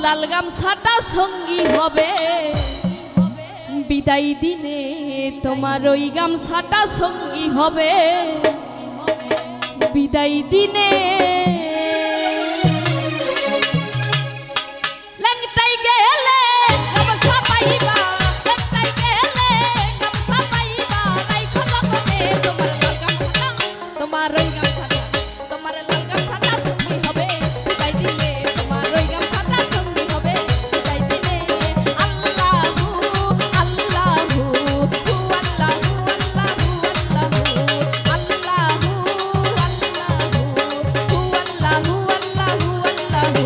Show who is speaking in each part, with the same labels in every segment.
Speaker 1: লাল গামছাটা সঙ্গী হবে বিদায় দিনে, তোমার ওই গামছাটা সঙ্গী হবে বিদায় দিনে। ল্যাংটাই গেলে গামছা পাইবা, ল্যাংটাই গেলে গামছা পাইবা, রাইখো যতনে তোমার লাল গামছাটা, তোমার ওই গামছাটা, তোমার লাল গামছাটা সঙ্গী হবে বিদায় দিনে, তোমার ওই গামছাটা সঙ্গী হবে বিদায় দিনে। আল্লাহু আল্লাহু আল্লাহু আল্লাহু আল্লাহু আল্লাহু আল্লাহু।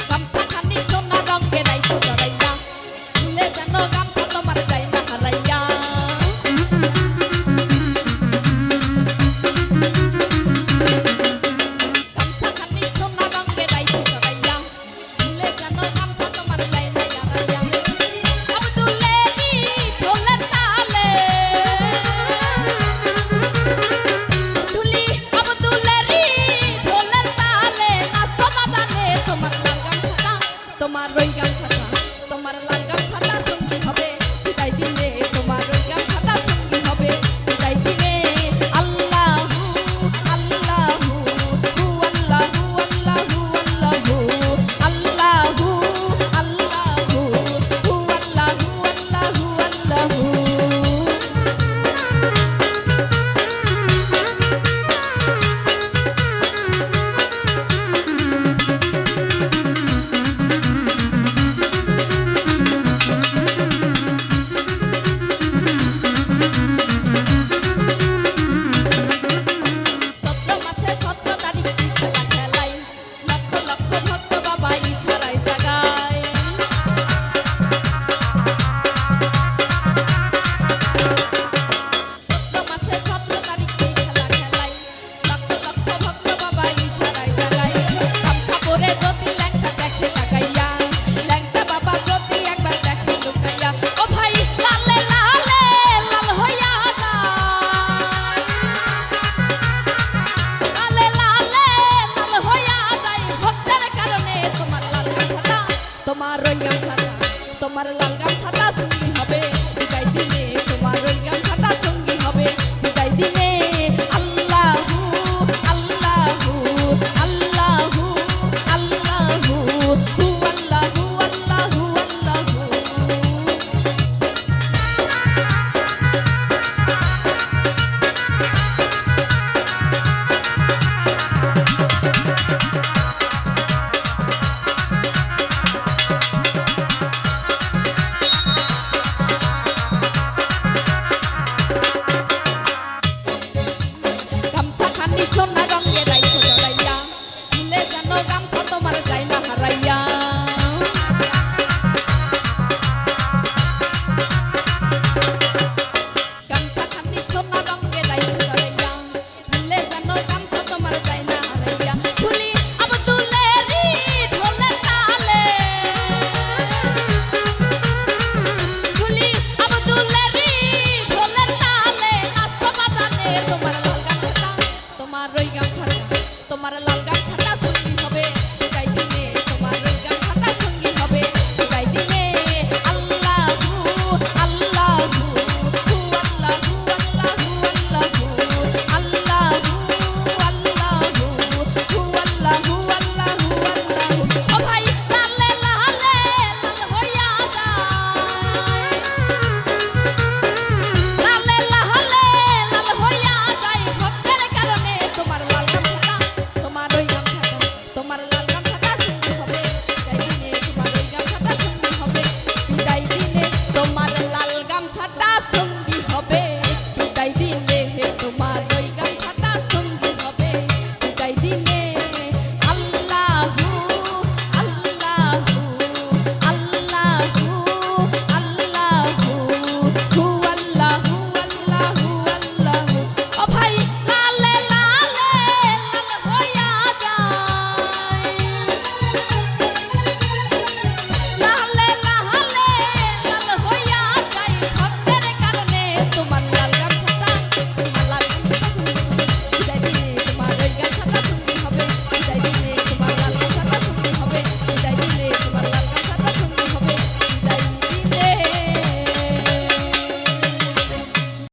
Speaker 1: গামছাখানি সোনা রঙে রাইখো জড়াইয়া, ভুলে যেন গামছা তোমার যায় না হারাইয়া। গামছাখানি সোনা রঙে রাইখো জড়াইয়া, ভুলে যেন গামছা তোমার যায় না হারাইয়া। আব্দুলেরি ঢোলের তালে, ঢুলি আব্দুলেরি ঢোলের তালে, নাচতো বাজানে তোমার লাল গামছাটা, তোমার ওই গামছাটা, তোমার লাল গামছাটা সঙ্গী হবে বিদায় দিনে, তোমার ওই গামছাটা সঙ্গী হবে বিদায় দিনে। আল্লাহু আল্লাহু আল্লাহু আল্লাহু আল্লাহু আল্লাহু আল্লাহু আল্লাহু আল্লাহু। চৈত্র মাসে ১৭ তারিখ কি খেলা খেলাই, লক্ষ লক্ষ ভক্ত বাবা ইশারায় জাগায়। চৈত্র মাসে ১৭ তারিখ কি খেলা খেলাই, লক্ষ লক্ষ ভক্ত বাবা ইশারায় জাগায়। গামছা পরে যদি ল্যাংটা দেখে তাকাইয়া, ল্যাংটা বাবা যদি একবার দেখে লুকাইয়া, ও ভাই লালে লালে লাল হইয়া যায়, লালে লালে লাল হইয়া যায় ভক্তের কারণে। তোমার লাল গামছাটা, তোমার ওই গামছাটা, তোমার লাল গামছাটা সঙ্গী হবে বিদায় দিনে, তোমার ওই গামছাটা সঙ্গী হবে বিদায় দিনে। আল্লাহু আল্লাহু আল্লাহু আল্লাহু আল্লাহু আল্লাহু আল্লাহু। গামছাখানি সোনা রঙে রাইখো জড়াইয়া, ভুলে যেন গামছা তোমার যায় না হারাইয়া। গামছাখানি সোনা রঙে রাইখো জড়াইয়া, ভুলে যেন গামছা তোমার যায় না হারাইয়া। ঢুলি আব্দুলেরি ঢোলের তালে, ঢুলি আব্দুলেরি ঢোলের তালে, নাচতো বাজানে তোমার লাল গামছাটা, তোমার ওই গামছাটা, তোমার লাল গামছাটা সঙ্গী হবে বিদায় দিনে, তোমার ওই গামছাটা সঙ্গী হবে বিদায় দিনে। আল্লাহু আল্লাহু আল্লাহু আল্লাহু আল্লাহু আল্লাহু আল্লাহু আল্লাহু আল্লাহু। ও ভাই লালে লালে লাল হইয়া যায়, লালে লালে লাল হইয়া যায় ভক্তের কারণে। তোমার লাল গামছাটা, তোমার ওই গামছাটা, তোমার লাল গামছাটা সঙ্গী হবে বিদায় দিনে, তোমার ওই গামছাটা সঙ্গী হবে বিদায় দিনে, তোমার লাল গামছাটা সঙ্গী